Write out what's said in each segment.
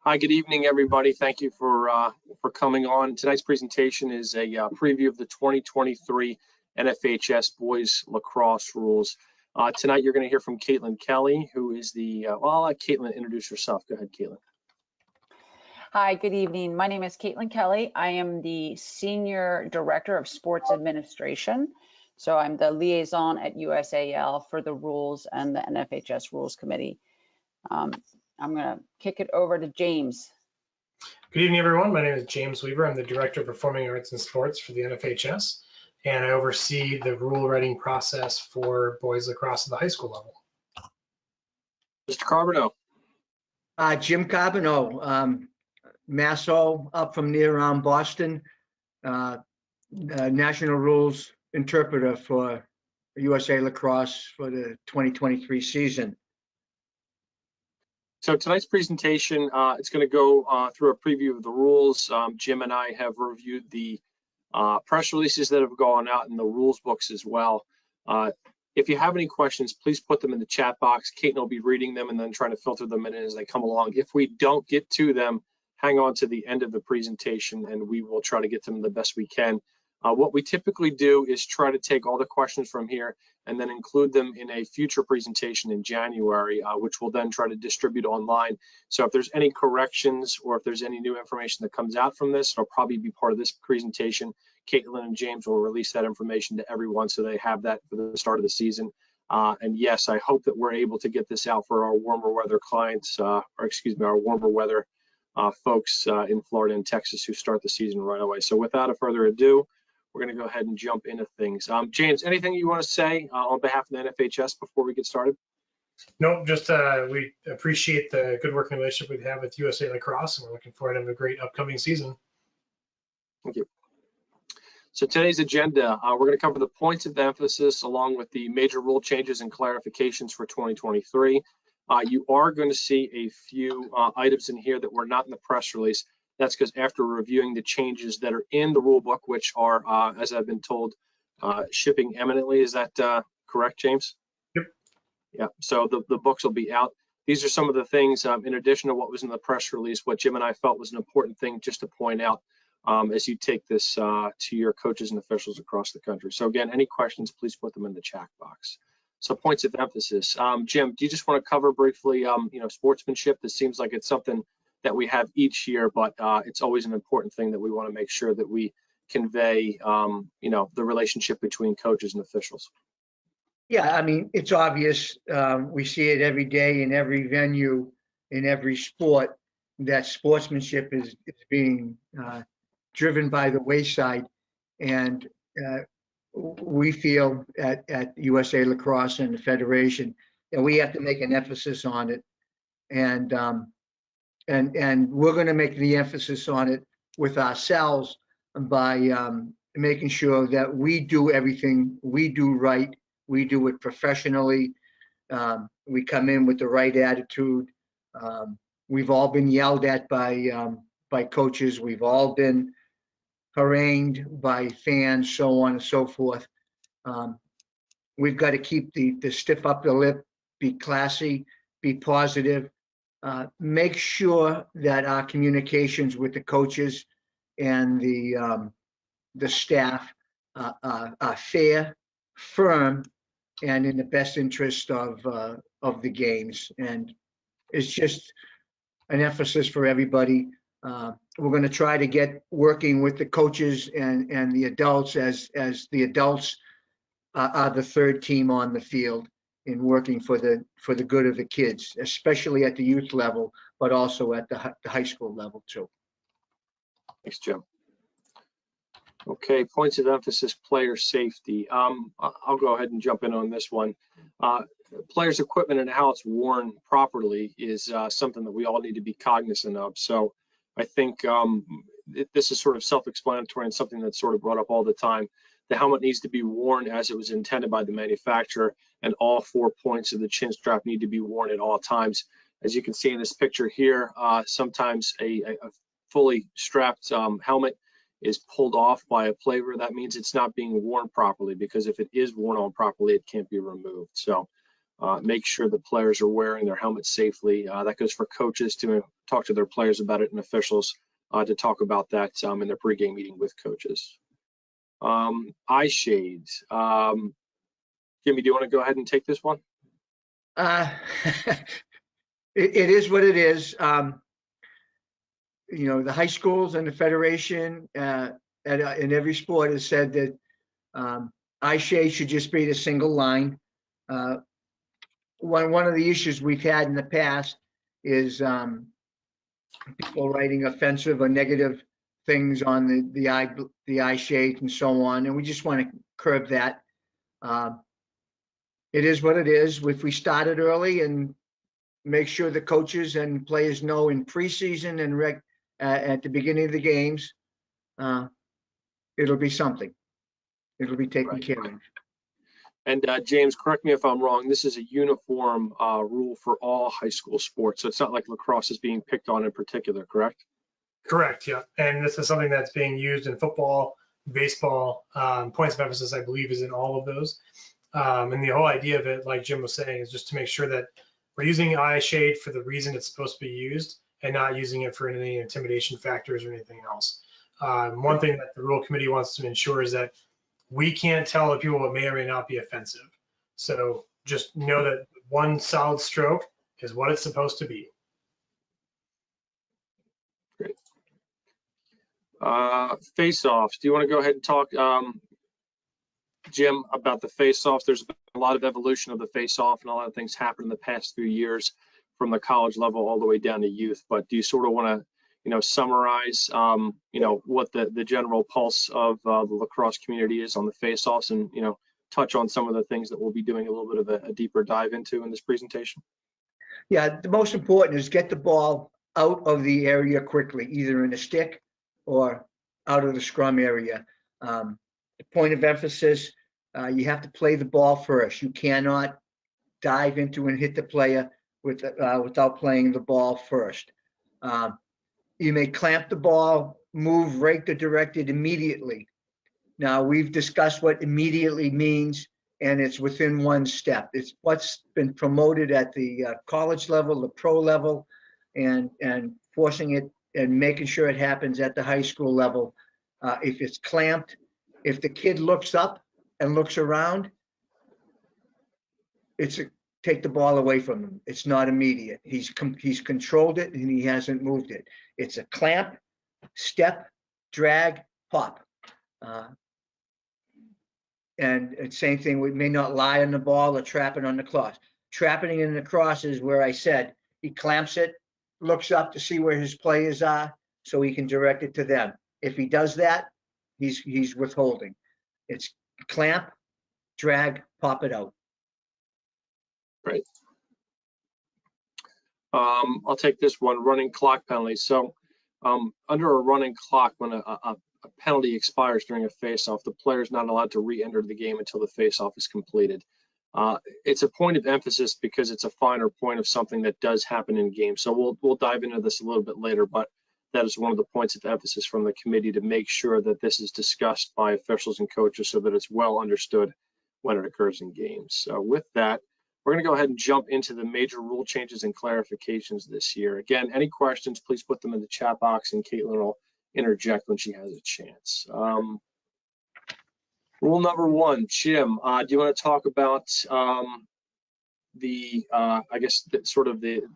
Hi, good evening, everybody. Thank you for coming on. Tonight's presentation is a preview of the 2023 NFHS Boys Lacrosse rules. Tonight, you're going to hear from Caitlin Kelly, who is the, well, I'll let Caitlin introduce herself. Go ahead, Caitlin. Hi, good evening. My name is Caitlin Kelly. I am the Senior Director of Sports Administration. So I'm the liaison at USAL for the rules and the NFHS Rules Committee. I'm going to kick it over to James. Good evening, everyone. My name is James Weaver. I'm the Director of Performing Arts and Sports for the NFHS, and I oversee the rule writing process for boys lacrosse at the high school level. Mr. Carbonneau. Jim Carbonneau, Masso, up from near around Boston, national rules interpreter for USA Lacrosse for the 2023 season. So tonight's presentation, it's going to go through a preview of the rules. Jim and I have reviewed the press releases that have gone out in the rules books as well. If you have any questions, please put them in the chat box. Caitlin will be reading them and then trying to filter them in as they come along. If we don't get to them, hang on to the end of the presentation and we will try to get to them the best we can. What we typically do is try to take all the questions from here and then include them in a future presentation in January, which we'll then try to distribute online. So if there's any corrections or if there's any new information that comes out from this, it'll probably be part of this presentation. Caitlin and James will release that information to everyone so they have that for the start of the season. And yes, I hope that we're able to get this out for our warmer weather clients, or excuse me, our warmer weather folks in Florida and Texas who start the season right away. So without further ado, we're going to go ahead and jump into things. James, anything you want to say on behalf of the NFHS before we get started? Nope, just we appreciate the good working relationship we have with USA Lacrosse, and we're looking forward to a great upcoming season. Thank you. So today's agenda, we're going to cover the points of emphasis along with the major rule changes and clarifications for 2023. You are going to see a few items in here that were not in the press release. That's because after reviewing the changes that are in the rule book, which are, as I've been told, shipping imminently. Is that correct, James? Yep. Yeah, so the books will be out. These are some of the things, in addition to what was in the press release, what Jim and I felt was an important thing just to point out as you take this to your coaches and officials across the country. So again, any questions, please put them in the chat box. So points of emphasis. Jim, do you just want to cover briefly, sportsmanship? This seems like it's something that we have each year, but it's always an important thing that we want to make sure that we convey, the relationship between coaches and officials. Yeah, I mean, it's obvious. We see it every day in every venue, in every sport, that sportsmanship is being driven by the wayside. And we feel at USA Lacrosse and the Federation that we have to make an emphasis on it. And we're going to make the emphasis on it with ourselves by making sure that we do everything we do right. We do it professionally. We come in with the right attitude. We've all been yelled at by coaches. We've all been harangued by fans, so on and so forth. We've got to keep the stiff upper lip, be classy, be positive. Make sure that our communications with the coaches and the staff are fair, firm, and in the best interest of the games. And it's just an emphasis for everybody. We're going to try to get working with the coaches and the adults as the adults are the third team on the field in working for the good of the kids, especially at the youth level, but also at the high school level too. Thanks, Jim. Okay, points of emphasis, player safety. I'll go ahead and jump in on this one. Players' equipment and how it's worn properly is something that we all need to be cognizant of. So I think this is sort of self-explanatory and something that's sort of brought up all the time. The helmet needs to be worn as it was intended by the manufacturer, and all 4 points of the chin strap need to be worn at all times. As you can see in this picture here, sometimes a fully strapped helmet is pulled off by a player. That means it's not being worn properly, because if it is worn on properly, it can't be removed. So make sure the players are wearing their helmets safely. That goes for coaches to talk to their players about it, and officials to talk about that in their pregame meeting with coaches. Eye shades. Jimmy, do you want to go ahead and take this one? It is what it is. You know, the high schools and the federation in every sport has said that eye shade should just be a single line. One of the issues we've had in the past is people writing offensive or negative things on the eye shade and so on, and we just want to curb that. It is what it is. If we started early and make sure the coaches and players know in preseason and at the beginning of the games, it'll be something. It'll be taken care of. And James, correct me if I'm wrong, this is a uniform rule for all high school sports. So it's not like lacrosse is being picked on in particular, correct? Correct, yeah. And this is something that's being used in football, baseball. Points of emphasis, I believe, is in all of those. And the whole idea of it, like Jim was saying, is just to make sure that we're using eye shade for the reason it's supposed to be used and not using it for any intimidation factors or anything else. One thing that the rule committee wants to ensure is that we can't tell the people what may or may not be offensive. So just know that one solid stroke is what it's supposed to be. Great. Face-offs. Do you want to go ahead and talk, Jim, about the face-offs? There's been a lot of evolution of the face-off, and a lot of things happened in the past few years from the college level all the way down to youth. But do you sort of want to, summarize, what the general pulse of the lacrosse community is on the face-offs, and touch on some of the things that we'll be doing a little bit of a deeper dive into in this presentation? Yeah, the most important is get the ball out of the area quickly, either in a stick or out of the scrum area. The point of emphasis, you have to play the ball first. You cannot dive into and hit the player without playing the ball first. You may clamp the ball, move right to directed immediately. Now, we've discussed what immediately means, and it's within one step. It's what's been promoted at the college level, the pro level, and forcing it and making sure it happens at the high school level. If it's clamped, if the kid looks up and looks around, take the ball away from him. It's not immediate. He's controlled it and he hasn't moved it. It's a clamp, step, drag, pop. And it's same thing. We may not lie on the ball or trap it on the cross. Trapping it in the cross is where I said he clamps it, looks up to see where his players are so he can direct it to them. If he does that, he's withholding. It's clamp, drag, pop it out. Right. I'll take this one, running clock penalty. So under a running clock, when a penalty expires during a face-off, the player is not allowed to re-enter the game until the face-off is completed. It's a point of emphasis because it's a finer point of something that does happen in game. So we'll dive into this a little bit later, but that is one of the points of emphasis from the committee to make sure that this is discussed by officials and coaches so that it's well understood when it occurs in games. So with that, we're going to go ahead and jump into the major rule changes and clarifications this year. Again, any questions, please put them in the chat box and Caitlin will interject when she has a chance. Rule number one, Jim, do you want to talk about I guess sort of the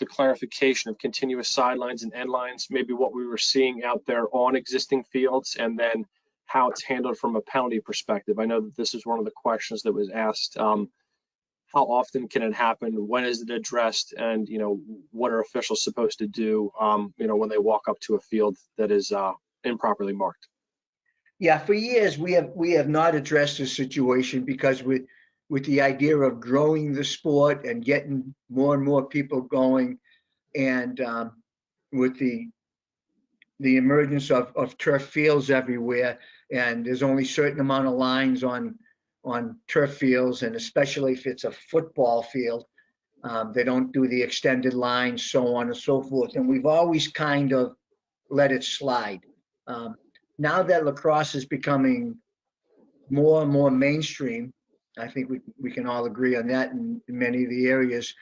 clarification of continuous sidelines and end lines, maybe what we were seeing out there on existing fields, and then how it's handled from a penalty perspective? I know that this is one of the questions that was asked. How often can it happen? When is it addressed? And what are officials supposed to do? When they walk up to a field that is improperly marked. Yeah, for years we have not addressed this situation because with the idea of growing the sport and getting more and more people going, and with the emergence of turf fields everywhere, and there's only a certain amount of lines on turf fields, and especially if it's a football field, they don't do the extended lines, so on and so forth. And we've always kind of let it slide. Now that lacrosse is becoming more and more mainstream, I think we can all agree on that in many of the areas.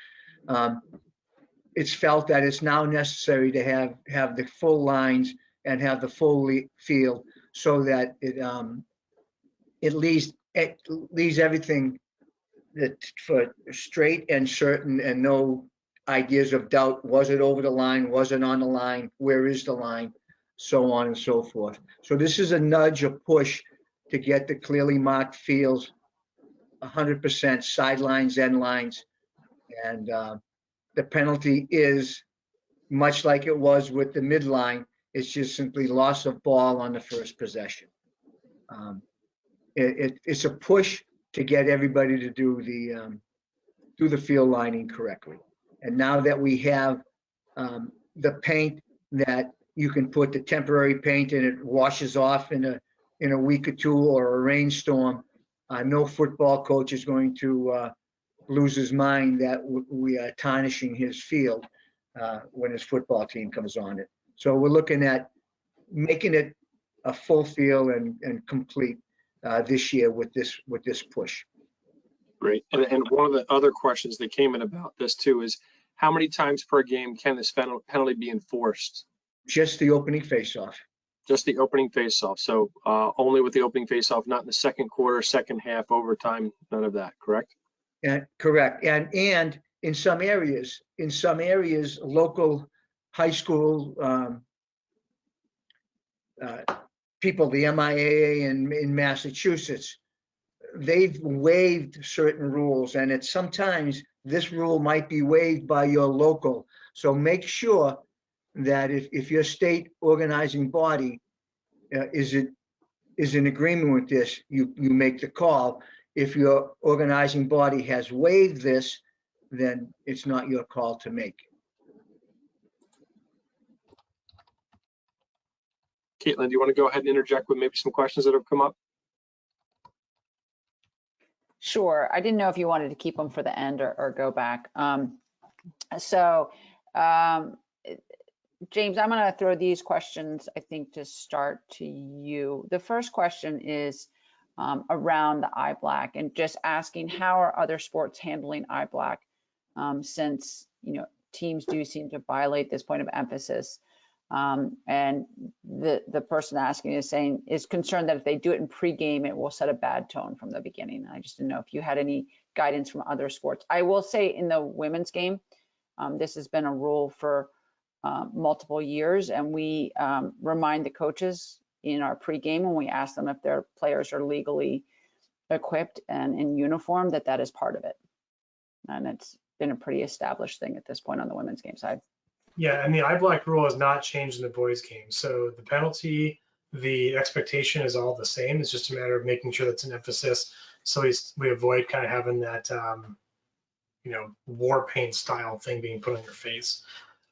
It's felt that it's now necessary to have the full lines and have the full field so that it leaves everything that for straight and certain and no ideas of doubt. Was it over the line? Was it on the line? Where is the line? So on and so forth. So this is a nudge, a push to get the clearly marked fields 100% sidelines, end lines. And the penalty is much like it was with the midline. It's just simply loss of ball on the first possession. It's a push to get everybody to do the field lining correctly. And now that we have the paint that you can put the temporary paint and it washes off in a week or two or a rainstorm, no football coach is going to lose his mind that we are tarnishing his field when his football team comes on it. So we're looking at making it a full field and complete this year with this push. Great. And one of the other questions that came in about this too is how many times per game can this penalty be enforced? Just the opening faceoff. Just the opening faceoff. So only with the opening faceoff, not in the second quarter, second half, overtime, none of that, correct? Correct. And in some areas, local high school people, the MIAA in Massachusetts, they've waived certain rules, and sometimes this rule might be waived by your local. So make sure that if your state organizing body is in agreement with this, you make the call. If your organizing body has waived this, then it's not your call to make. Caitlin, do you want to go ahead and interject with maybe some questions that have come up? Sure. I didn't know if you wanted to keep them for the end or go back. James, I'm going to throw these questions, I think, to start to you. The first question is around the eye black and just asking how are other sports handling eye black since, teams do seem to violate this point of emphasis. And the person asking is concerned that if they do it in pregame, it will set a bad tone from the beginning. I just didn't know if you had any guidance from other sports. I will say in the women's game, this has been a rule for multiple years, and we remind the coaches in our pregame when we ask them if their players are legally equipped and in uniform that is part of it. And it's been a pretty established thing at this point on the women's game side. Yeah, and the eye black rule has not changed in the boys game. So the penalty, the expectation is all the same. It's just a matter of making sure that's an emphasis, so we avoid kind of having that war paint style thing being put on your face.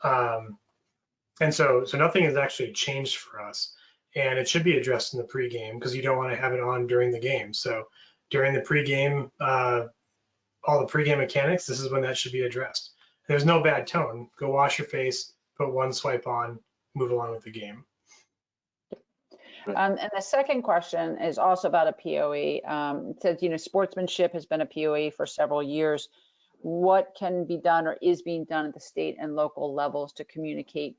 And so nothing has actually changed for us, and it should be addressed in the pregame because you don't want to have it on during the game. So during the pregame, all the pregame mechanics, this is when that should be addressed. There's no bad tone. Go wash your face, put one swipe on, move along with the game. And the second question is also about a POE. It says, sportsmanship has been a POE for several years. What can be done or is being done at the state and local levels to communicate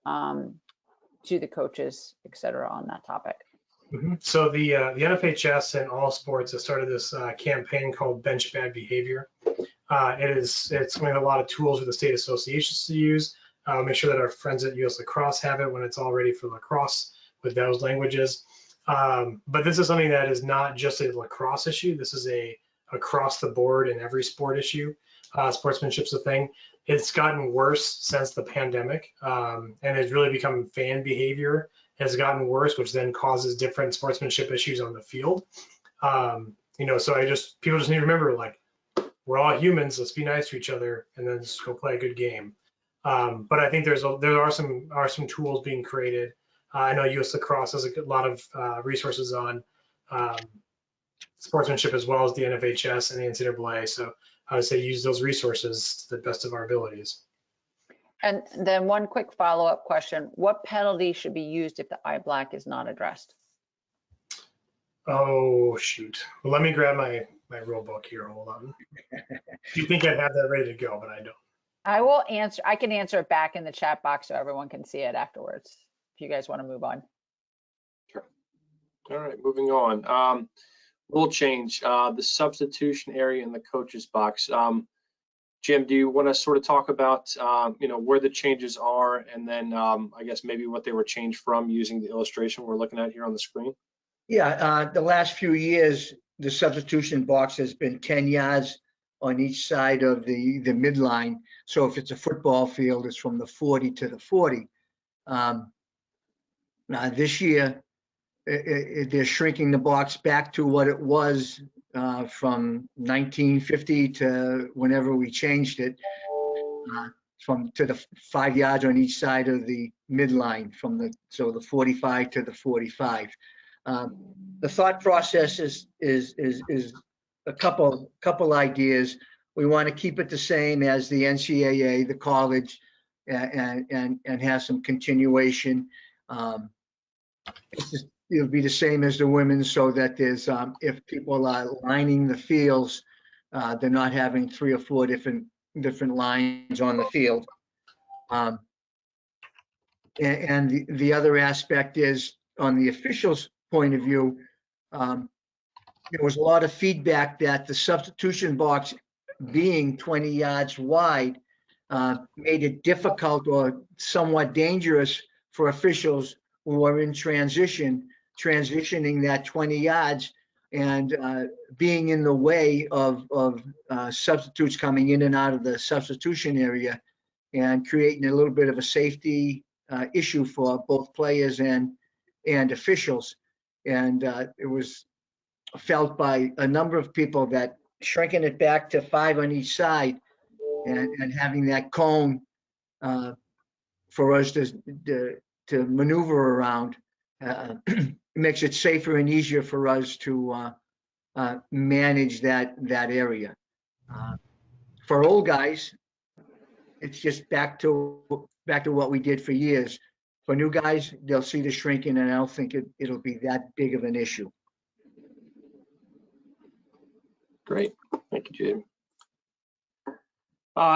to the coaches, et cetera, on that topic? Mm-hmm. So the NFHS and all sports have started this campaign called Bench Bad Behavior. It's going to a lot of tools for the state associations to use. Make sure that our friends at US Lacrosse have it when it's all ready for lacrosse with those languages. But this is something that is not just a lacrosse issue. This is a across the board in every sport issue. Sportsmanship's a thing. It's gotten worse since the pandemic, and it's really become fan behavior has gotten worse, which then causes different sportsmanship issues on the field. So people just need to remember, like, we're all humans. Let's be nice to each other, and then just go play a good game. But I think there are some tools being created. I know US Lacrosse has a lot of resources on sportsmanship as well as the NFHS and the NCAA. So I would say use those resources to the best of our abilities. And then one quick follow-up question: what penalty should be used if the eye black is not addressed? Oh shoot! Well, let me grab my my rule book here. Hold on. You think I'd have that ready to go, but I don't. I will answer. I can answer it back in the chat box so everyone can see it afterwards. If you guys want to move on. Sure. All right, moving on. Rule change, the substitution area in the coaches box. Jim, do you want to sort of talk about, where the changes are, and then I guess maybe what they were changed from using the illustration we're looking at here on the screen? Yeah, the last few years, the substitution box has been 10 yards on each side of the midline. So if it's a football field, it's from the 40 to the 40. Now this year, they're shrinking the box back to what it was from 1950 to whenever we changed it, to the 5 yards on each side of the midline, so the 45 to the 45. The thought process is a couple ideas. We want to keep it the same as the NCAA, the college, and have some continuation. It'll be the same as the women's, so that there's if people are lining the fields, they're not having 3 or 4 different lines on the field. And the other aspect is, on the officials' point of view, there was a lot of feedback that the substitution box being 20 yards wide made it difficult or somewhat dangerous for officials who are in transitioning that 20 yards and being in the way of substitutes coming in and out of the substitution area, and creating a little bit of a safety issue for both players and officials. And it was felt by a number of people that shrinking it back to 5 on each side and having that cone for us to maneuver around makes it safer and easier for us to manage that area. For old guys, it's just back to what we did for years. For new guys, they'll see the shrinking, and I don't think it'll be that big of an issue. Great, thank you, Jim.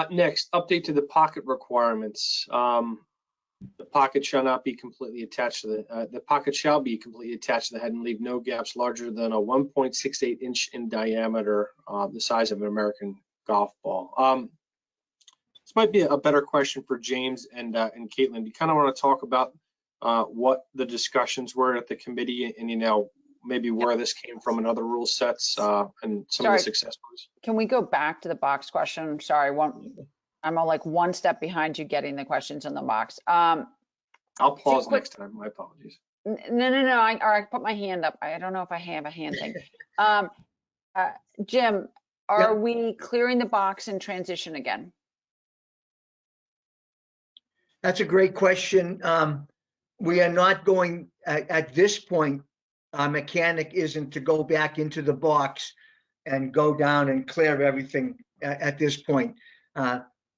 Next, update to the pocket requirements. The pocket shall not be completely attached to the pocket shall be completely attached to the head and leave no gaps larger than a 1.68 inch in diameter, the size of an American golf ball. This might be a better question for James and Caitlin. Do you kind of want to talk about what the discussions were at the committee, and maybe where this came from in other rule sets and some of the success stories? Can we go back to the box question? Sorry, I'm like one step behind you getting the questions in the box. I'll pause next time. My apologies. No. I put my hand up. I don't know if I have a hand thing. Jim, are we clearing the box in transition again? That's a great question. We are not going at this point. Our mechanic isn't to go back into the box and go down and clear everything at this point.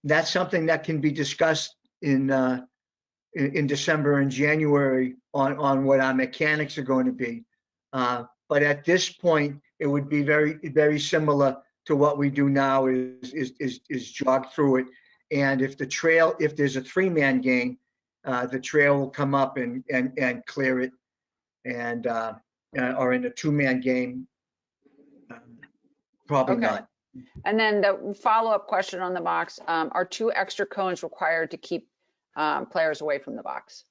That's something that can be discussed in December and January on what our mechanics are going to be. But at this point, it would be very, very similar to what we do now is jog through it. And if there's a 3-man game, the trail will come up and clear it. And or in a 2-man game, probably not. And then the follow-up question on the box, are 2 extra cones required to keep players away from the box?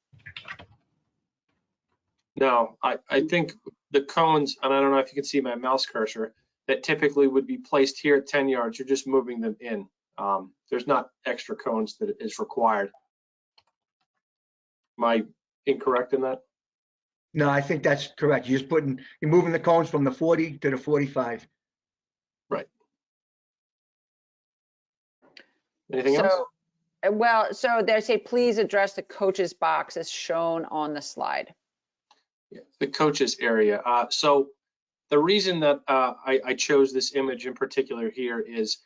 No, I think the cones, and I don't know if you can see my mouse cursor, that typically would be placed here at 10 yards, you're just moving them in. There's not extra cones that is required. Am I incorrect in that? No, I think that's correct. You're moving the cones from the 40 to the 45. Right. Anything else? Well, so they say, please address the coach's box as shown on the slide. Yeah, the coach's area. So the reason that I chose this image in particular here is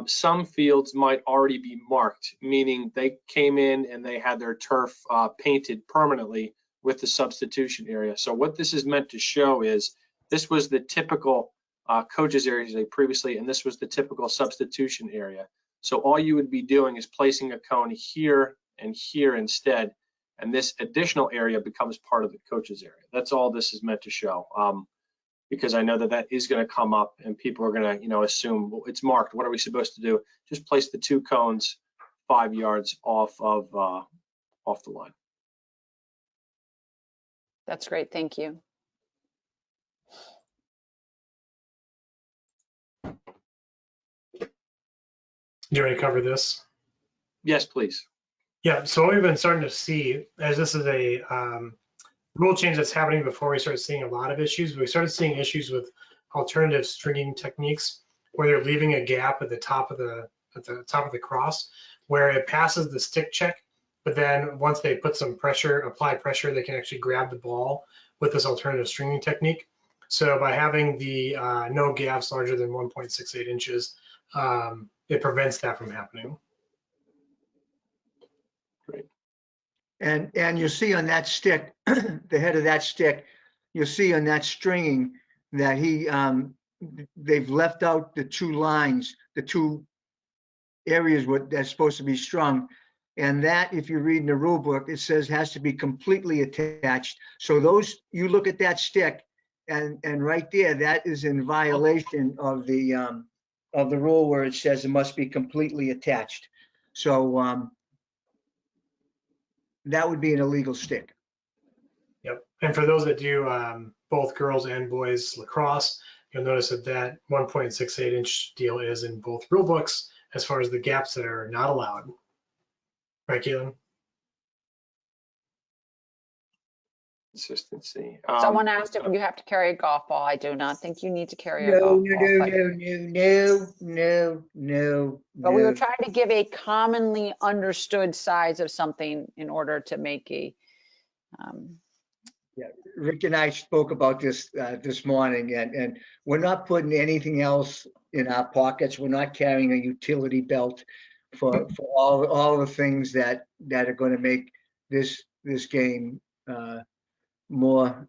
some fields might already be marked, meaning they came in and they had their turf painted permanently with the substitution area. So what this is meant to show is this was the typical coaches areas previously, and this was the typical substitution area. So all you would be doing is placing a cone here and here instead, and this additional area becomes part of the coaches area. That's all this is meant to show, because I know that that is going to come up, and people are going to, you know, assume, well, it's marked. What are we supposed to do? Just place the 2 cones 5 yards off the line. That's great. Thank you. Do you want to cover this? Yes, please. Yeah, so what we've been starting to see, as this is a rule change that's happening before we start seeing a lot of issues, we started seeing issues with alternative stringing techniques where they're leaving a gap at the top of the cross where it passes the stick check, but then once they put some pressure, apply pressure, they can actually grab the ball with this alternative stringing technique. So by having the no gaps larger than 1.68 inches, it prevents that from happening. Great. And you'll see on that stick, the head of that stick, you'll see on that stringing that they've left out the 2 lines, the 2 areas that's supposed to be strung. And that, if you read in the rule book, it says has to be completely attached. So those, you look at that stick and right there, that is in violation of the rule where it says it must be completely attached. So that would be an illegal stick. Yep. And for those that do both girls and boys lacrosse, you'll notice that 1.68 inch deal is in both rule books as far as the gaps that are not allowed. Right, Caitlin? Consistency. Someone asked if you have to carry a golf ball. I do not think you need to carry a golf ball. No. But we were trying to give a commonly understood size of something in order to make a. Yeah, Rick and I spoke about this this morning, and we're not putting anything else in our pockets. We're not carrying a utility belt for all the things that are going to make this game more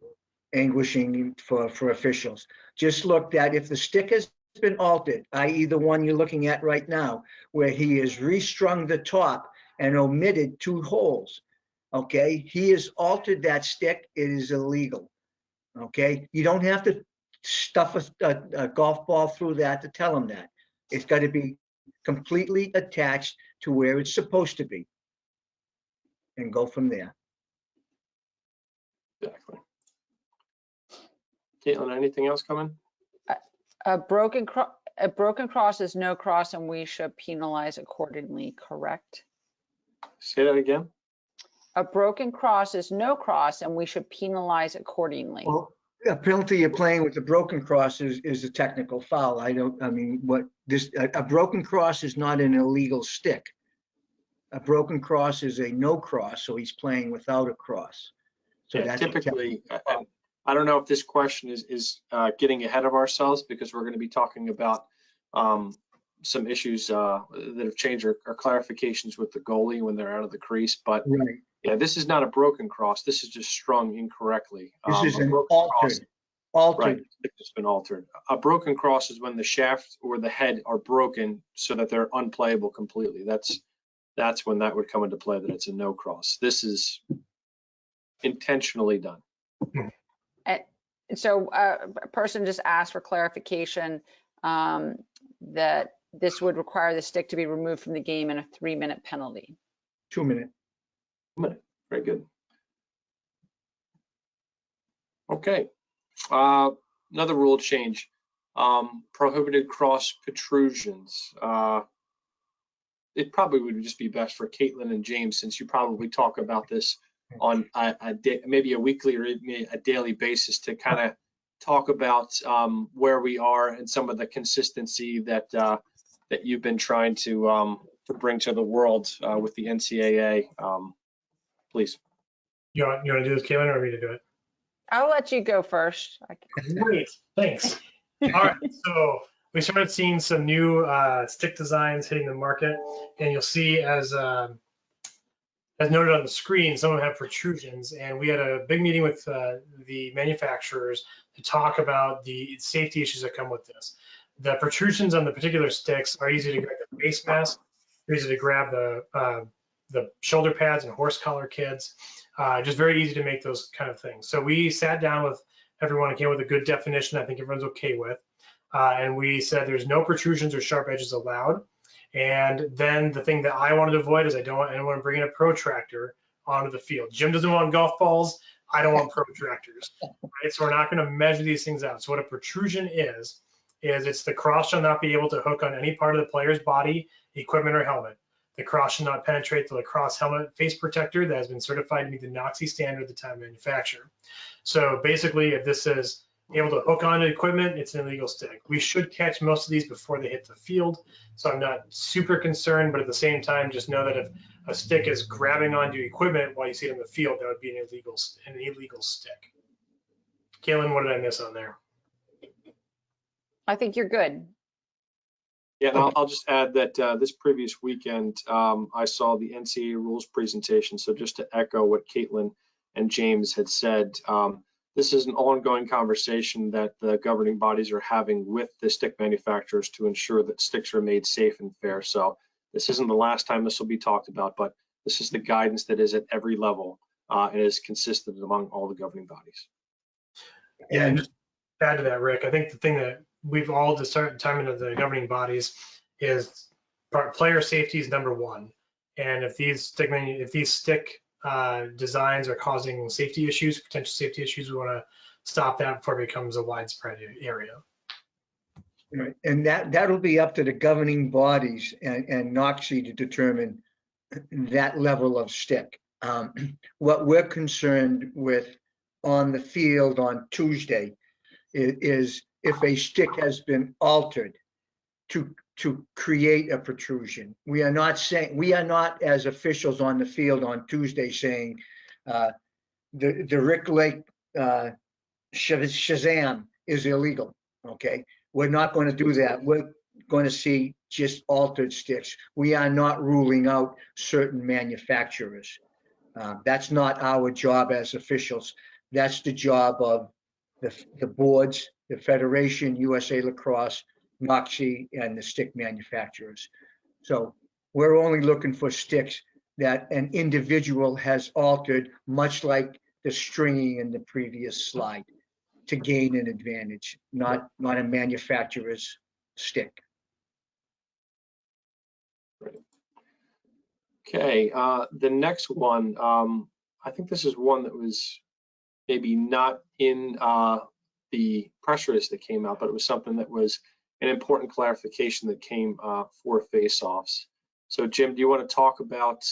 anguishing for officials. Just look at if the stick has been altered, i.e. the one you're looking at right now, where he has restrung the top and omitted 2 holes. Okay, he has altered that stick. It is illegal. Okay, you don't have to stuff a golf ball through that to tell him that. It's got to be completely attached to where it's supposed to be, and go from there. Exactly. Caitlin, anything else coming? A broken cross is no cross, and we should penalize accordingly. Correct? Say that again. A broken cross is no cross, and we should penalize accordingly. Well, a penalty you're playing with a broken cross is a technical foul. A broken cross is not an illegal stick. A broken cross is a no cross, so he's playing without a cross. So Yeah, that's typically, I don't know if this question is getting ahead of ourselves, because we're going to be talking about some issues that have changed or clarifications with the goalie when they're out of the crease. But right. Yeah, this is not a broken cross. This is just strung incorrectly. This is an altered. Altered. Right, it's been altered. A broken cross is when the shaft or the head are broken so that they're unplayable completely. That's when that would come into play, that it's a no cross. This is intentionally done. And so a person just asked for clarification that this would require the stick to be removed from the game in a 3-minute penalty. 2 minute. Very good. Okay. Another rule change. Prohibited cross protrusions. It probably would just be best for Caitlin and James, since you probably talk about this on maybe a weekly or a daily basis, to kind of talk about where we are and some of the consistency that that you've been trying to bring to the world with the NCAA. Please. You want to do this, Caitlin, or me to do it? I'll let you go first. Great, thanks. All right, so we started seeing some new stick designs hitting the market, and you'll see as noted on the screen, some of them have protrusions, and we had a big meeting with the manufacturers to talk about the safety issues that come with this. The protrusions on the particular sticks are easy to grab the face mask, they're easy to grab the shoulder pads and horse collar kids, just very easy to make those kind of things. So we sat down with everyone and came with a good definition I think everyone's okay with. And we said there's no protrusions or sharp edges allowed. And then the thing that I wanted to avoid is I don't want anyone bringing a protractor onto the field. Jim doesn't want golf balls. I don't want protractors, right? So we're not going to measure these things out. So what a protrusion is it's the cross shall not be able to hook on any part of the player's body, equipment, or helmet. The cross shall not penetrate the lacrosse helmet face protector that has been certified to meet the NOC standard at the time of manufacture. So basically, if this is able to hook onto equipment, it's an illegal stick. We should catch most of these before they hit the field, so I'm not super concerned, but at the same time, just know that if a stick is grabbing onto equipment while you see it in the field, that would be an illegal stick. Caitlin, what did I miss on there? I think you're good. Yeah, and I'll just add that this previous weekend, I saw the NCAA rules presentation. So just to echo what Caitlin and James had said, this is an ongoing conversation that the governing bodies are having with the stick manufacturers to ensure that sticks are made safe and fair. So this isn't the last time this will be talked about, but this is the guidance that is at every level and is consistent among all the governing bodies. Yeah, and just add to that, Rick, I think the thing that we've all decided time into the governing bodies is player safety is number one. And if these stick designs are causing safety issues, potential safety issues, we want to stop that before it becomes a widespread area. Right. And that'll be up to the governing bodies and NOC to determine that level of stick. What we're concerned with on the field on Tuesday is if a stick has been altered to create a protrusion. We are not as officials on the field on Tuesday saying the Rick Lake Shazam is illegal. Okay, we're not going to do that. We're going to see just altered sticks. We are not ruling out certain manufacturers. That's not our job as officials. That's the job of the boards, the Federation, USA Lacrosse, NOC, and the stick manufacturers. So we're only looking for sticks that an individual has altered, much like the stringing in the previous slide, to gain an advantage, not a manufacturer's stick. Okay, the next one, I think this is one that was maybe not in the press release that came out, but it was something that was an important clarification that came for face-offs. So Jim, do you want to talk about,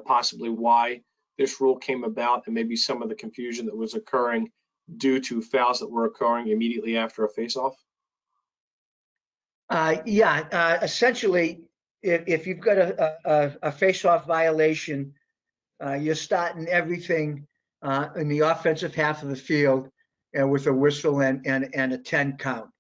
possibly why this rule came about and maybe some of the confusion that was occurring due to fouls that were occurring immediately after a face-off? Essentially, if you've got a face-off violation, you're starting everything in the offensive half of the field with a whistle and a 10 count.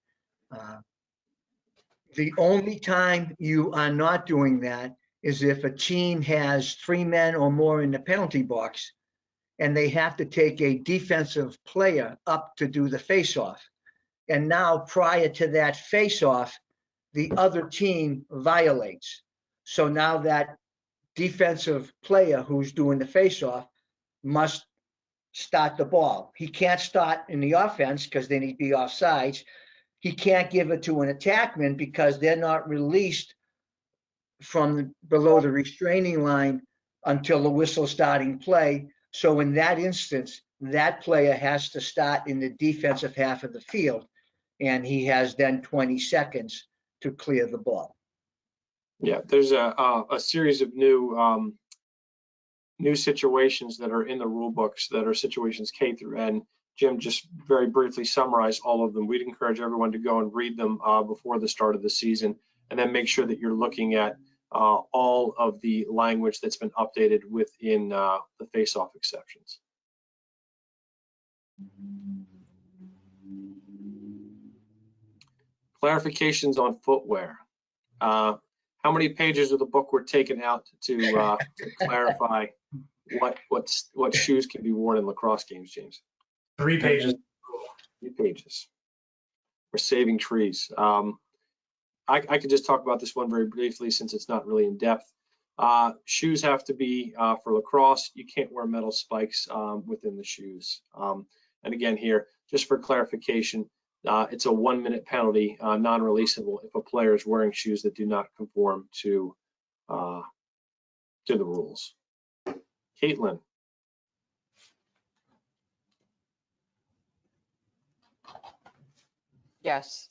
The only time you are not doing that is if a team has 3 men or more in the penalty box and they have to take a defensive player up to do the face-off. And now prior to that face-off, the other team violates. So now that defensive player who's doing the face-off must start the ball. He can't start in the offense because then he'd be offsides. He can't give it to an attackman because they're not released from below the restraining line until the whistle starting play. So in that instance, that player has to start in the defensive half of the field, and he has then 20 seconds to clear the ball. Yeah, there's a series of new situations that are in the rule books that are situations K through N. Jim just very briefly summarized all of them. We'd encourage everyone to go and read them before the start of the season, and then make sure that you're looking at all of the language that's been updated within the FaceOff exceptions. Clarifications on footwear. How many pages of the book were taken out to clarify what shoes can be worn in lacrosse games, James? 3 pages. 3 pages. We're saving trees. I could just talk about this one very briefly since it's not really in depth. Shoes have to be for lacrosse. You can't wear metal spikes within the shoes. And again here, just for clarification, it's a 1-minute penalty, non-releasable, if a player is wearing shoes that do not conform to the rules. Caitlin. Yes.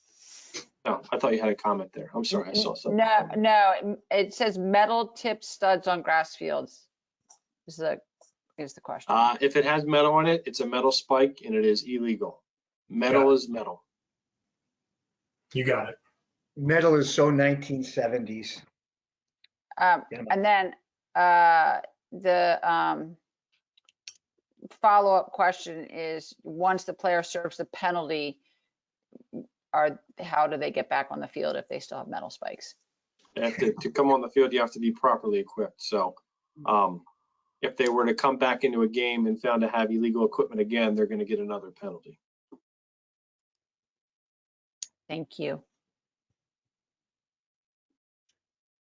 Oh, I thought you had a comment there. I'm sorry, I saw something. No, it says metal tip studs on grass fields. Is the question. If it has metal on it, it's a metal spike and it is illegal. Metal is metal. You got it. Metal is so 1970s. And then the follow-up question is, once the player serves the penalty, how do they get back on the field if they still have metal spikes? To come on the field, you have to be properly equipped. So if they were to come back into a game and found to have illegal equipment again, they're going to get another penalty. Thank you.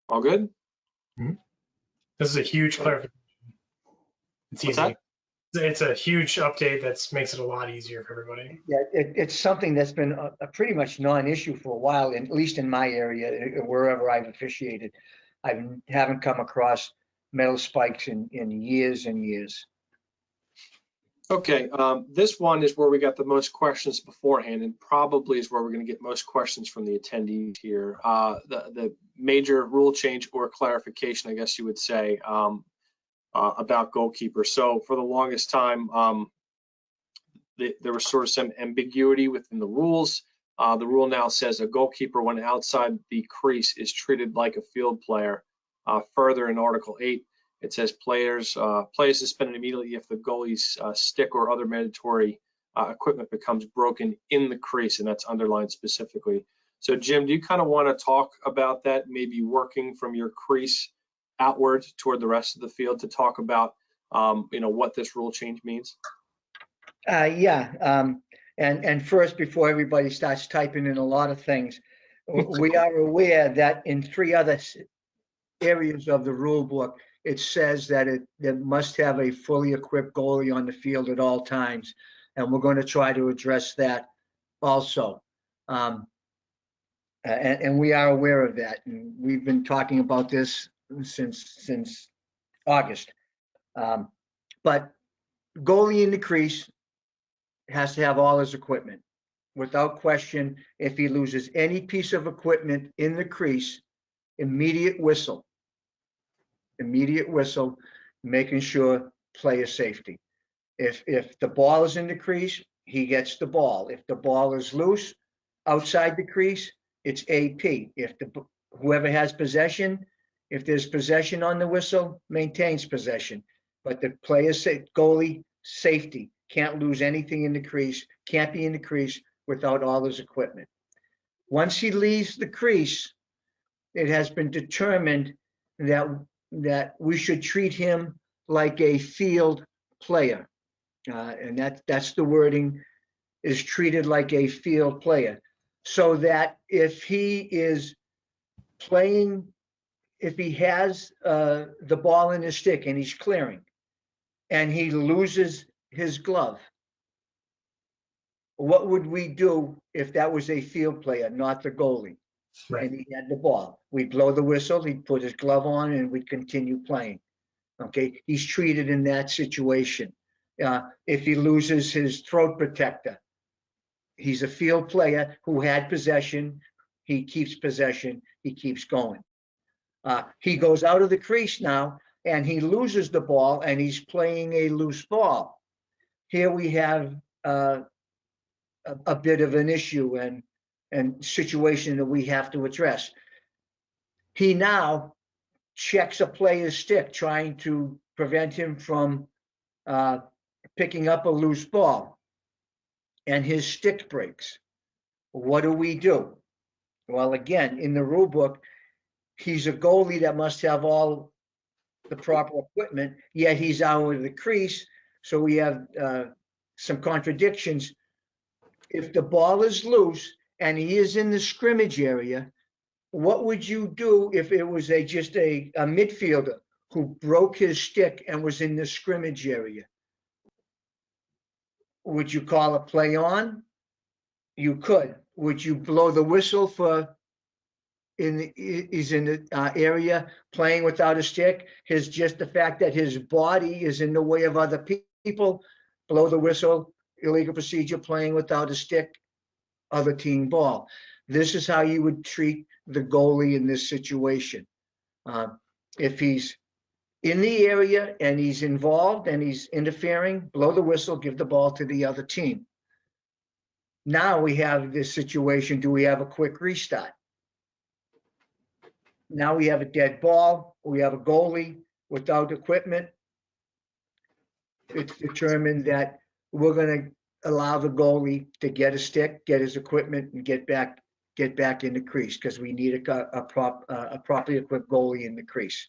All good? This is a huge clarification. It's What's easy. that? It's a huge update that makes it a lot easier for everybody. Yeah, it's something that's been a pretty much non-issue for a while, at least in my area, wherever I've officiated. I haven't come across metal spikes in years and years. Okay, this one is where we got the most questions beforehand, and probably is where we're going to get most questions from the attendees here. The major rule change or clarification, I guess you would say, about goalkeeper. So for the longest time, there was sort of some ambiguity within the rules. The rule now says a goalkeeper, when outside the crease, is treated like a field player. Further in Article 8, it says players suspended immediately if the goalie's stick or other mandatory equipment becomes broken in the crease, and that's underlined specifically. So Jim, do you kind of want to talk about that, maybe working from your crease outward toward the rest of the field to talk about what this rule change means? Yeah, and first, before everybody starts typing in a lot of things, we are aware that in 3 other areas of the rule book, it says that it must have a fully equipped goalie on the field at all times, and we're going to try to address that also. And we are aware of that, and we've been talking about this since August. But goalie in the crease has to have all his equipment. Without question, if he loses any piece of equipment in the crease, immediate whistle, making sure player safety. If the ball is in the crease, he gets the ball. If the ball is loose outside the crease, it's AP. If whoever has possession, if there's possession on the whistle, maintains possession. But the goalie safety can't lose anything in the crease, can't be in the crease without all his equipment. Once he leaves the crease, it has been determined that we should treat him like a field player. And that's the wording, is treated like a field player. So that if he is playing, if he has the ball in his stick and he's clearing and he loses his glove, what would we do if that was a field player, not the goalie? Right. And he had the ball. We'd blow the whistle, he'd put his glove on, and we'd continue playing. Okay, he's treated in that situation. If he loses his throat protector, he's a field player who had possession. He keeps possession. He keeps going. He goes out of the crease now, and he loses the ball, and he's playing a loose ball. Here we have a bit of an issue and situation that we have to address. He now checks a player's stick, trying to prevent him from picking up a loose ball, and his stick breaks. What do? Well, again, in the rule book, he's a goalie that must have all the proper equipment, yet he's out of the crease. So we have some contradictions. If the ball is loose and he is in the scrimmage area, what would you do if it was just a midfielder who broke his stick and was in the scrimmage area? Would you call a play on? You could. Would you blow the whistle for he's in the area playing without a stick? Just the fact that his body is in the way of other people, blow the whistle, illegal procedure, playing without a stick, other team ball. This is how you would treat the goalie in this situation. If he's in the area and he's involved and he's interfering, blow the whistle, give the ball to the other team. Now we have this situation. Do we have a quick restart? Now we have a dead ball. We have a goalie without equipment. It's determined that we're going to allow the goalie to get a stick, get his equipment, and get back in the crease, because we need a properly equipped goalie in the crease.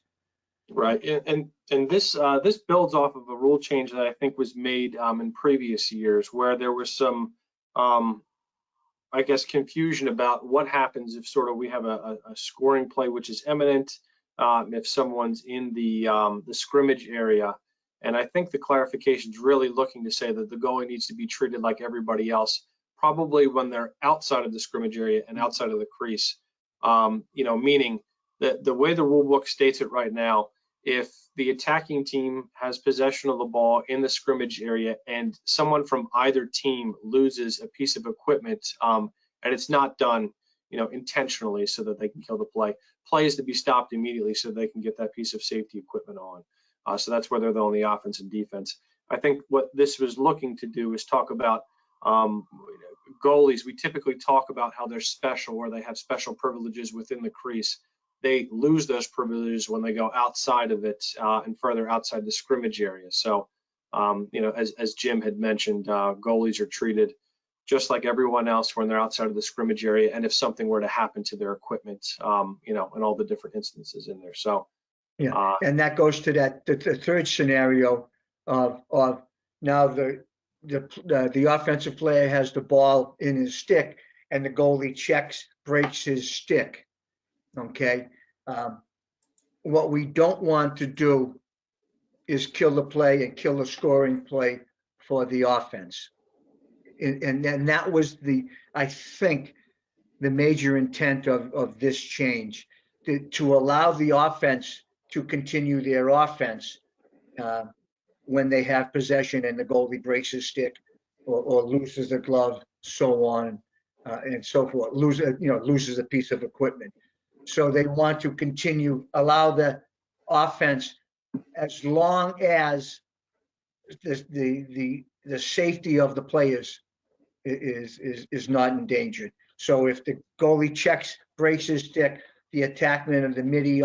Right, and this builds off of a rule change that I think was made in previous years, where there was some I guess confusion about what happens if sort of we have a scoring play which is imminent, if someone's in the scrimmage area. And I think the clarification is really looking to say that the goalie needs to be treated like everybody else, probably when they're outside of the scrimmage area and outside of the crease. Meaning that the way the rule book states it right now, if the attacking team has possession of the ball in the scrimmage area and someone from either team loses a piece of equipment, and it's not done, intentionally so that they can kill the play is to be stopped immediately so they can get that piece of safety equipment on. So that's where they're on the offense and defense. I think what this was looking to do is talk about goalies. We typically talk about how they're special, or they have special privileges within the crease. They lose those privileges when they go outside of it and further outside the scrimmage area. So, as Jim had mentioned, goalies are treated just like everyone else when they're outside of the scrimmage area, and if something were to happen to their equipment, and all the different instances in there. So, yeah, and that goes to the third scenario of now the offensive player has the ball in his stick and the goalie breaks his stick. Okay. What we don't want to do is kill the play and kill the scoring play for the offense. And that was I think the major intent of this change, to allow the offense to continue their offense when they have possession and the goalie breaks his stick or loses a glove, so on and so forth, loses a piece of equipment. So they want to allow the offense as long as the safety of the players is not endangered. So if the goalie breaks his stick, the attackman of the midi,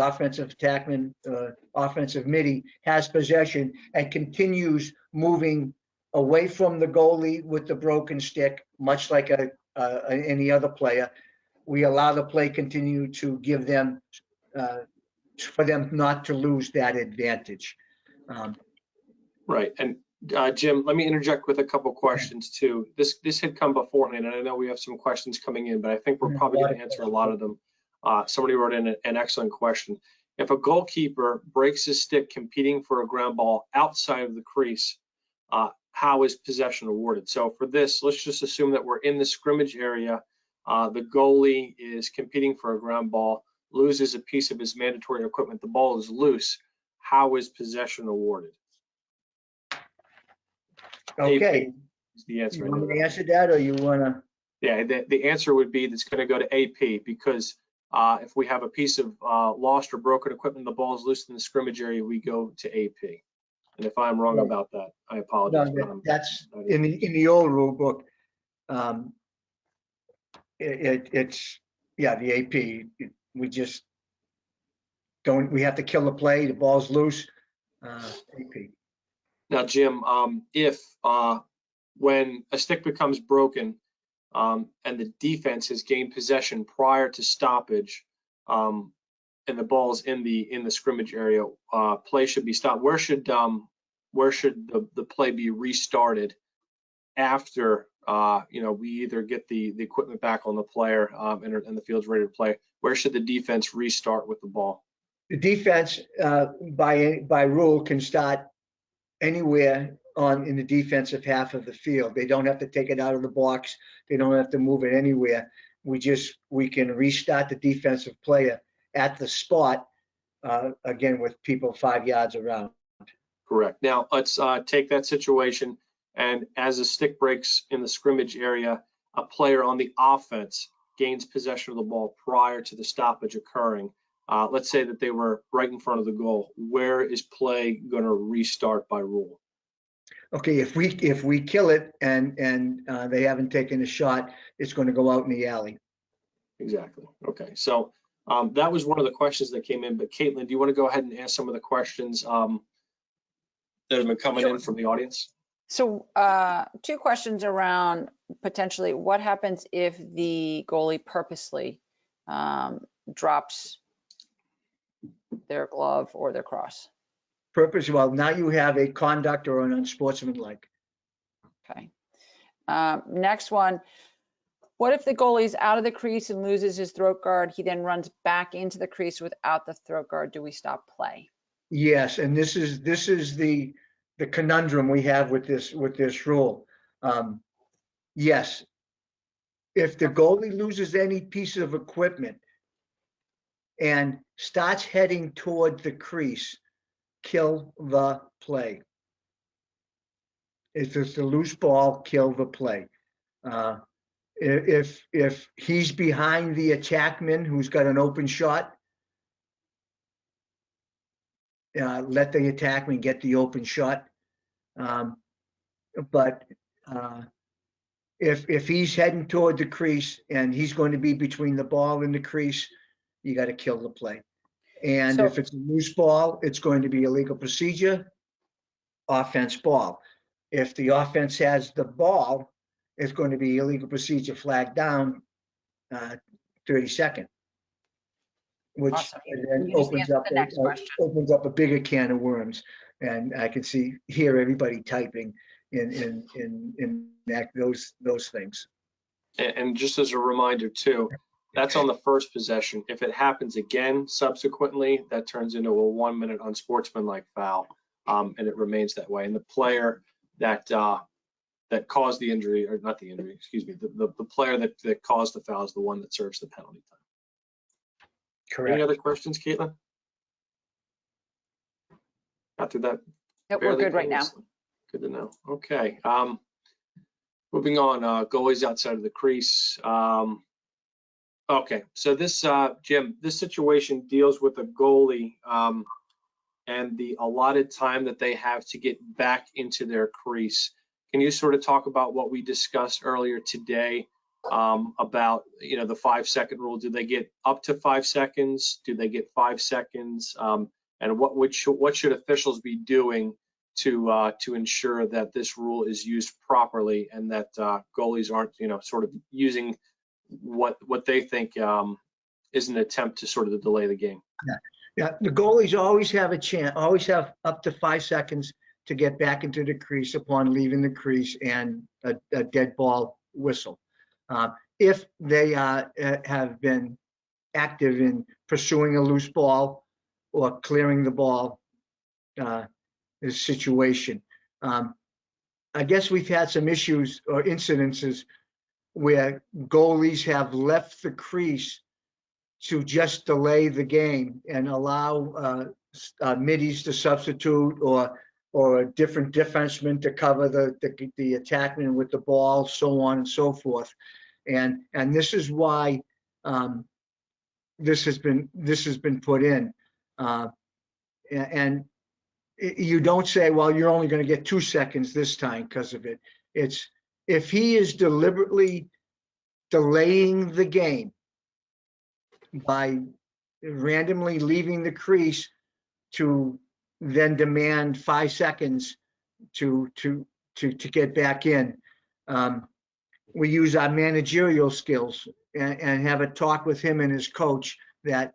offensive midi, has possession and continues moving away from the goalie with the broken stick, much like any other player. We allow the play continue to give them, for them not to lose that advantage. Right, and Jim, let me interject with a couple questions too. This had come beforehand, and I know we have some questions coming in, but I think we're probably going to answer a lot of them. Somebody wrote in an excellent question. If a goalkeeper breaks his stick competing for a ground ball outside of the crease, how is possession awarded? So for this, let's just assume that we're in the scrimmage area. The goalie is competing for a ground ball, loses a piece of his mandatory equipment. The ball is loose. How is possession awarded? Okay. Is the answer. You want to answer that, or you want to? Yeah, the answer would be that's going to go to AP, because if we have a piece of lost or broken equipment, the ball is loose in the scrimmage area, we go to AP. And if I'm wrong about that, I apologize. No, that's in the old rule book. It's the AP. We just don't. We have to kill the play. The ball's loose. AP. Now, Jim, if when a stick becomes broken and the defense has gained possession prior to stoppage, and the ball's in the scrimmage area, play should be stopped. Where should the play be restarted after we either get the equipment back on the player and the field's ready to play? Where should the defense restart with the ball? The defense, by rule, can start anywhere in the defensive half of the field. They don't have to take it out of the box. They don't have to move it anywhere. We can restart the defensive player at the spot, again, with people 5 yards around. Correct. Now let's take that situation, and as a stick breaks in the scrimmage area, a player on the offense gains possession of the ball prior to the stoppage occurring. Let's say that they were right in front of the goal. Where is play going to restart by rule? Okay, if we kill it and they haven't taken a shot, it's going to go out in the alley. Exactly. Okay, so that was one of the questions that came in. But Caitlin, do you want to go ahead and ask some of the questions that have been coming in from the audience? So 2 questions around potentially what happens if the goalie purposely drops their glove or their cross. Well, now you have a conduct or an unsportsmanlike. Okay. Next one. What if the goalie's out of the crease and loses his throat guard? He then runs back into the crease without the throat guard. Do we stop play? Yes, and this is the conundrum we have with this rule. Yes, if the goalie loses any piece of equipment and starts heading toward the crease, kill the play. If it's a loose ball, kill the play. If he's behind the attackman who's got an open shot, let the attackman get the open shot. But if he's heading toward the crease and he's going to be between the ball and the crease, you got to kill the play. And if it's a loose ball, it's going to be illegal procedure, offense ball. If the offense has the ball, it's going to be illegal procedure, flag down, 30-second, which Awesome. then opens up a bigger can of worms. And I can hear everybody typing in those things. And just as a reminder too, that's on the first possession. If it happens again subsequently, that turns into a 1-minute unsportsmanlike foul, and it remains that way. And the player that caused the injury, or not the injury, excuse me, the player that caused the foul is the one that serves the penalty time. Correct. Any other questions, Caitlin? Got through that? Yep, we're good right now. Good to know. Okay. Moving on, goalies outside of the crease. Okay, so this, Jim, this situation deals with a goalie and the allotted time that they have to get back into their crease. Can you sort of talk about what we discussed earlier today about, the 5-second rule? Do they get up to 5 seconds? Do they get 5 seconds? And what should officials be doing to ensure that this rule is used properly and that goalies aren't, sort of using what they think is an attempt to sort of delay the game? Yeah, the goalies always have a chance, always have up to 5 seconds to get back into the crease upon leaving the crease and a dead ball whistle. If they have been active in pursuing a loose ball or clearing the ball situation. I guess we've had some issues or incidences where goalies have left the crease to just delay the game and allow middies to substitute or a different defenseman to cover the attackman with the ball, so on and so forth. And this is why this has been put in. And you don't say, well, you're only going to get 2 seconds this time because of it. It's if he is deliberately delaying the game by randomly leaving the crease to then demand 5 seconds to get back in. We use our managerial skills and have a talk with him and his coach that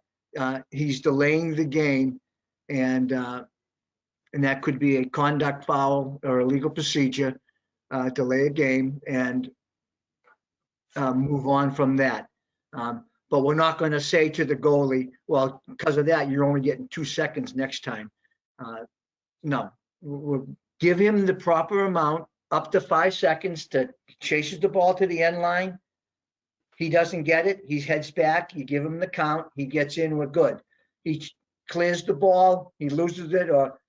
he's delaying the game, and that could be a conduct foul or a legal procedure. delay a game, and move on from that. But we're not going to say to the goalie, well, because of that, you're only getting 2 seconds next time. No, we'll give him the proper amount, up to 5 seconds, to chases the ball to the end line. He doesn't get it, he heads back, you give him the count, he gets in, we're good. He clears the ball, he loses it, or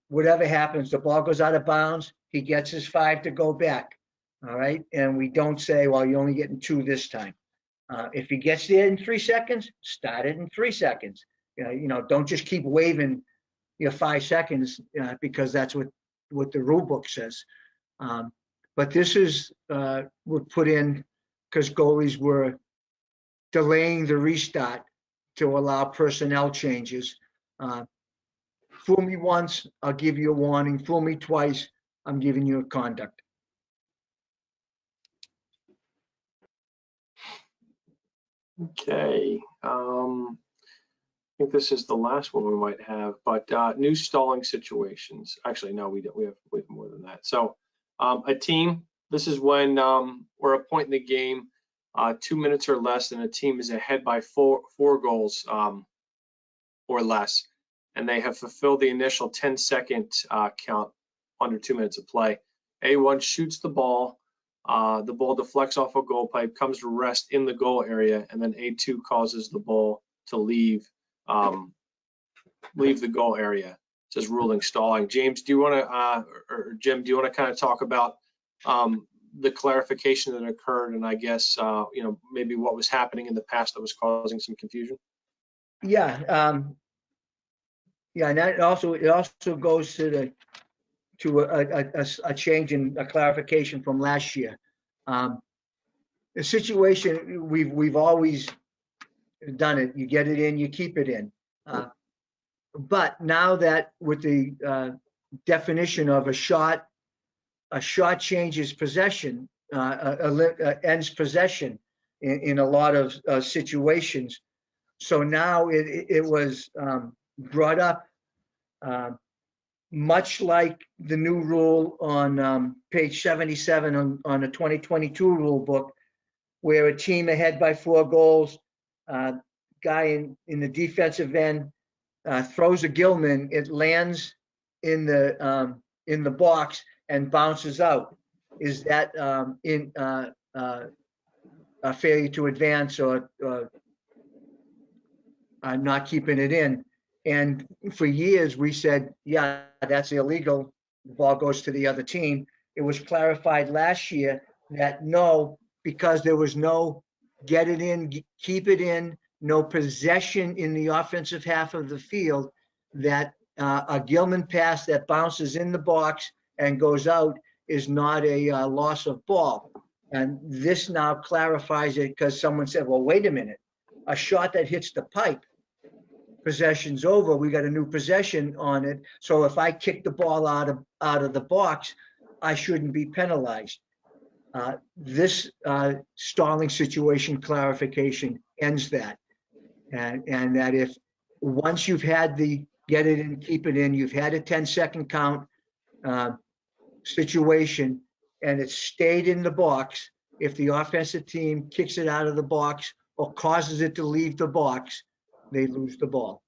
whatever happens, the ball goes out of bounds, he gets his 5 to go back. All right, and we don't say, well, you're only getting 2 this time. If he gets there in 3 seconds, start it in 3 seconds. Don't just keep waving your 5 seconds because that's what the rule book says. But this is we're put in because goalies were delaying the restart to allow personnel changes. Fool me once, I'll give you a warning. Fool me twice, I'm giving you a conduct. Okay. I think this is the last one we might have, but new stalling situations. Actually, no, we don't. We have more than that. So a team, this is when we're a point in the game, 2 minutes or less, and a team is ahead by four goals or less, and they have fulfilled the initial 10-second count under 2 minutes of play. A1 shoots the ball deflects off a goal pipe, comes to rest in the goal area, and then A2 causes the ball to leave the goal area. It says ruling stalling. James, do you want to, or Jim, do you want to kind of talk about the clarification that occurred, and I guess maybe what was happening in the past that was causing some confusion? Yeah, and that also goes to a change in a clarification from last year. The situation we've always done it. You get it in, you keep it in. But now that with the definition of a shot changes possession, ends possession in a lot of situations. So now it was brought up, much like the new rule on page 77 on the 2022 rule book, where a team ahead by 4 goals, guy in the defensive end throws a Gilman, it lands in the box and bounces out. Is that a failure to advance or not keeping it in? And for years we said, yeah, that's illegal. The ball goes to the other team. It was clarified last year that no, because there was no get it in, keep it in, no possession in the offensive half of the field, that a Gilman pass that bounces in the box and goes out is not a loss of ball. And this now clarifies it because someone said, well, wait a minute, a shot that hits the pipe, possession's over, we got a new possession on it. So if I kick the ball out of the box, I shouldn't be penalized. This stalling situation clarification ends that. And that if once you've had the get it in, keep it in, you've had a 10-second count situation and it's stayed in the box, if the offensive team kicks it out of the box or causes it to leave the box, they lose the ball.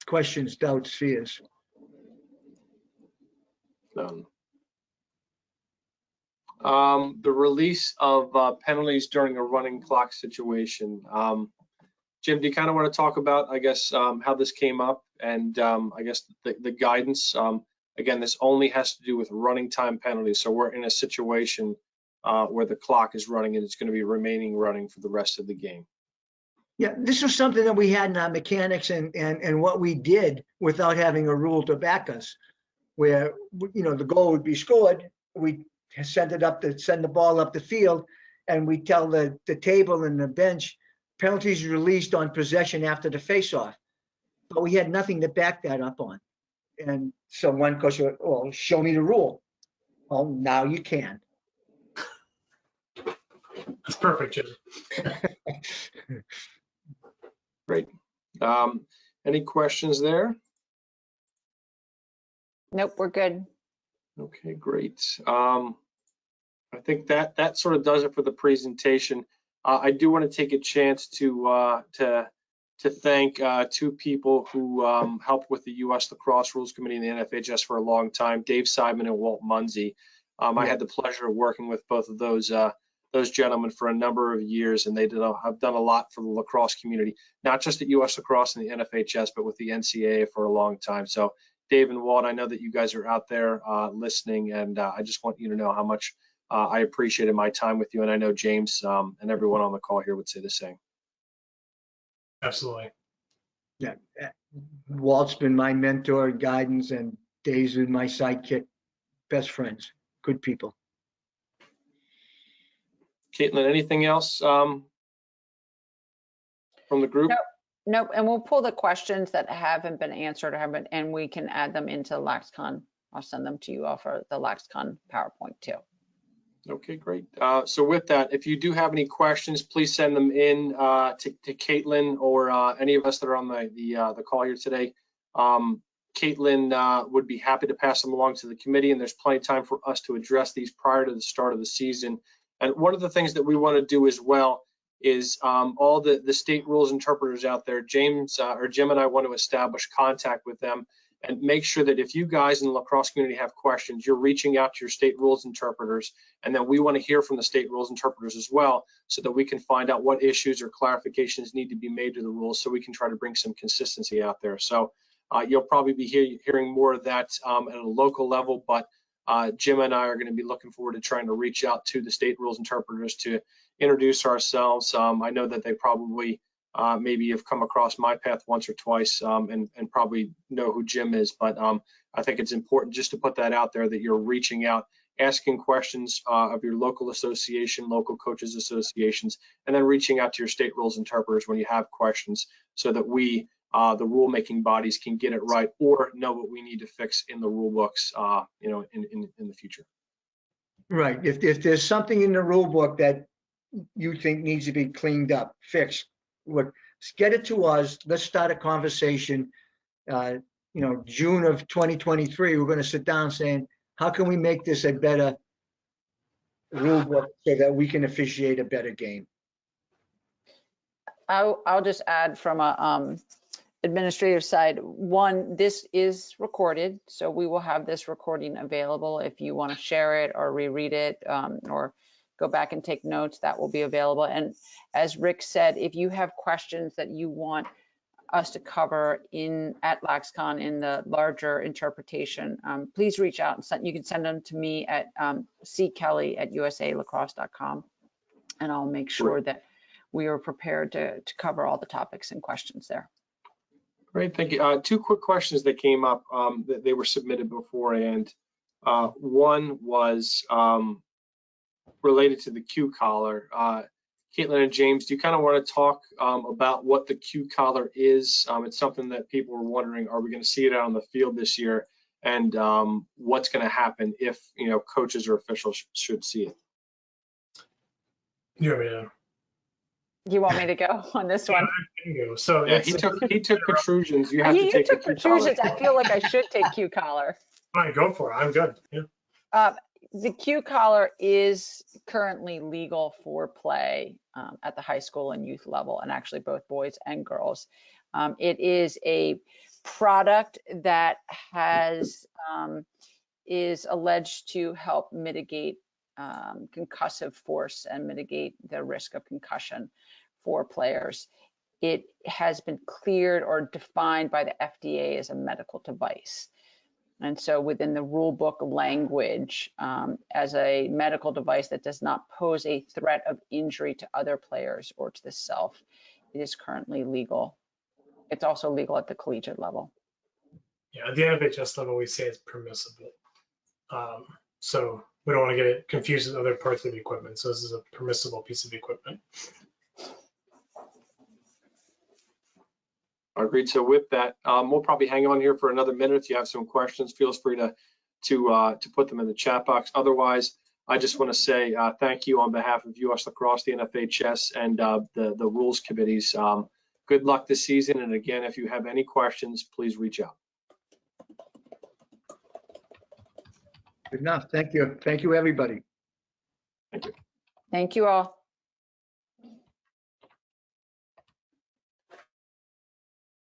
Questions, doubts, fears? None. The release of penalties during a running clock situation. Jim, do you kind of want to talk about, I guess, how this came up and I guess the guidance? Again, this only has to do with running time penalties. So we're in a situation where the clock is running and it's going to be remaining running for the rest of the game. Yeah, this was something that we had in our mechanics and what we did without having a rule to back us, where, the goal would be scored. We send the ball up the field, and we tell the table and the bench, penalties released on possession after the face-off. But we had nothing to back that up on. And so one coach said, well, show me the rule. Well, now you can. That's perfect, Jim. Great. Any questions there? Nope, we're good. Okay, great. I think that sort of does it for the presentation. I do want to take a chance to thank two people who helped with the U.S. Lacrosse Rules Committee and the NFHS for a long time, Dave Simon and Walt Munsey. I had the pleasure of working with both of those gentlemen for a number of years, and they have done a lot for the lacrosse community, not just at U.S. Lacrosse and the NFHS, but with the NCAA for a long time. So Dave and Walt, I know that you guys are out there listening, and I just want you to know how much I appreciated my time with you, and I know James and everyone on the call here would say the same. Absolutely. Yeah, Walt's been my mentor, guidance, and Dave's been my sidekick. Best friends, good people. Caitlin, anything else from the group? Nope, and we'll pull the questions that haven't been answered, and we can add them into LaxCon. I'll send them to you all for the LaxCon PowerPoint too. Okay, great. So with that, if you do have any questions, please send them in to Caitlin or any of us that are on the call here today. Caitlin would be happy to pass them along to the committee, and there's plenty of time for us to address these prior to the start of the season. And one of the things that we want to do as well is all the state rules interpreters out there, Jim and I want to establish contact with them and make sure that if you guys in the lacrosse community have questions, you're reaching out to your state rules interpreters, and then we want to hear from the state rules interpreters as well, so that we can find out what issues or clarifications need to be made to the rules, so we can try to bring some consistency out there. So you'll probably be hearing more of that at a local level, but Jim and I are going to be looking forward to trying to reach out to the state rules interpreters to introduce ourselves. I know that they probably maybe have come across my path once or twice and probably know who Jim is, but I think it's important just to put that out there, that you're reaching out, asking questions of your local association, local coaches associations, and then reaching out to your state rules interpreters when you have questions, so that we, the rulemaking bodies, can get it right or know what we need to fix in the rule books, in the future. Right. If there's something in the rule book that you think needs to be cleaned up, fixed, get it to us. Let's start a conversation. June of 2023, we're going to sit down saying, how can we make this a better rule book so that we can officiate a better game? I'll just add from a administrative side. One, this is recorded, so we will have this recording available. If you want to share it or reread it or go back and take notes, that will be available. And as Rick said, if you have questions that you want us to cover at LaxCon in the larger interpretation, please reach out and you can send them to me at ckelly@usalacrosse.com, and I'll make sure that we are prepared to cover all the topics and questions there. Great, thank you. Two quick questions that came up that they were submitted beforehand. One was related to the Q collar. Caitlin and James, do you kind of want to talk about what the Q collar is? It's something that people were wondering, are we going to see it out on the field this year? And what's going to happen if coaches or officials should see it? You want me to? You want me to go on this one? I can go. So yeah, he took protrusions. You have to take the Q protrusions. collar. I feel like I should take Q collar. Fine, go for it. I'm good. Yeah. The Q collar is currently legal for play at the high school and youth level, and actually both boys and girls. It is a product that is alleged to help mitigate concussive force and mitigate the risk of concussion for players. It has been cleared or defined by the FDA as a medical device. And so within the rule book language, as a medical device that does not pose a threat of injury to other players or to the self, it is currently legal. It's also legal at the collegiate level. Yeah, at the NFHS level, we say it's permissible. So we don't want to get it confused with other parts of the equipment. So this is a permissible piece of equipment. Agreed. So with that, we'll probably hang on here for another minute. If you have some questions, feel free to put them in the chat box. Otherwise, I just want to say thank you on behalf of US Lacrosse, the NFHS, and the rules committees. Good luck this season. And again, if you have any questions, please reach out. Good enough. Thank you. Thank you, everybody. Thank you all.